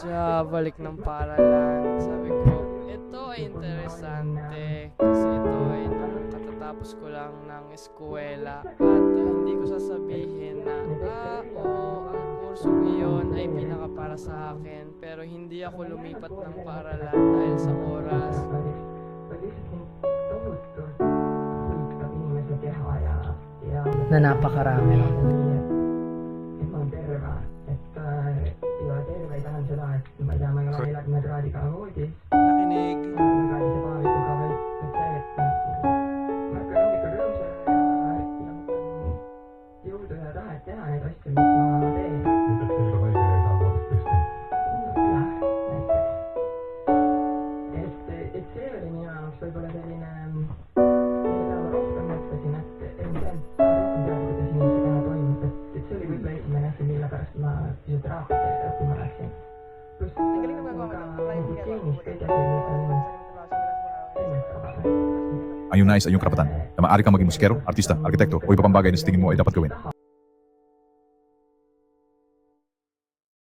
balik ng paaralan. Sabi ko, ito ay interesante kasi ito ay nung katatapos ko lang ng eskwela at hindi ko sasabihin na oo, ang kursong iyon ay pinaka para sa akin pero hindi ako lumipat ng paaralan dahil sa oras. Na napakarami. Nakinig. Võib-olla selline rohkem mõtlesin, et ma tean, kuidas inimese keha toimub, et see oli võib-olla esimene asi, mille pärast ma füsioteraapiat õppima läksin. Pluss ka rutiinis kõige sellisem Ang iyong nais ay iyong karapatan na maaari kang maging musikero, artista, arkitekto o iba pang bagay na sa tingin mo ay dapat gawin.